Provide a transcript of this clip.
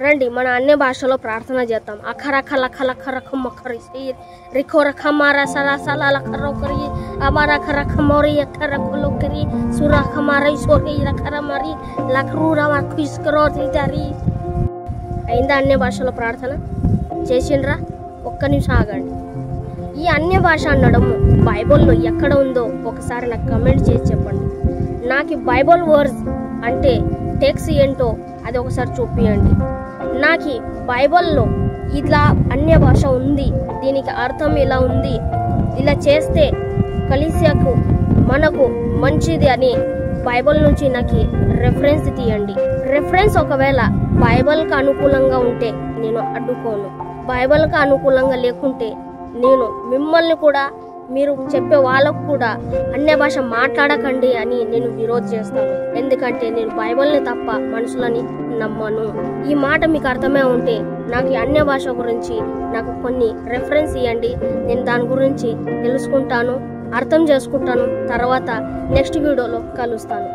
రండి మన అన్య భాషలో ప్రార్థన చేద్దాం. అఖరఖ లఖ లఖ రఖం మఖరి రిఖో రఖ మారా సలా సలా లఖ రోకరి అమారా ఖరఖ మోరి అఖర కొలోకరి సురఖ మారై సోరి రఖర మరి లఖరూరా మఖిస్కరో తిజరి. అయిందా అన్య భాషలో ప్రార్థన? చేసిండ్రా? ఒక్క నిమిషం ఆగండి. ఈ అన్య భాష అనడం బైబిల్లో ఎక్కడ ఉందో ఒకసారి నాకు కమెంట్ చేసి చెప్పండి. నాకు బైబిల్ వర్డ్స్ అంటే టెక్స్ట్ ఏంటో అది ఒకసారి చూపియండి. నాకు బైబిల్లో ఇట్లా అన్య భాష ఉంది, దీనికి అర్థం ఇలా ఉంది, ఇలా చేస్తే కలిసియకు మనకు మంచిది అని బైబిల్ నుంచి నాకు రెఫరెన్స్ తీయండి. రెఫరెన్స్ ఒకవేళ బైబిల్కి అనుకూలంగా ఉంటే నేను అడ్డుకోను, బైబిల్కి అనుకూలంగా లేకుంటే నేను మిమ్మల్ని కూడా మీరు చెప్పే వాళ్ళకు కూడా అన్య భాష మాట్లాడకండి అని నేను విరోధం చేస్తాను. ఎందుకంటే నేను బైబిల్ని తప్ప మనుషులని నమ్మను. ఈ మాట మీకు అర్థమే ఉంటే నాకు అన్య భాష గురించి నాకు కొన్ని రెఫరెన్స్ ఇవ్వండి. నేను దాని గురించి తెలుసుకుంటాను, అర్థం చేసుకుంటాను. తర్వాత నెక్స్ట్ వీడియోలో కలుస్తాను.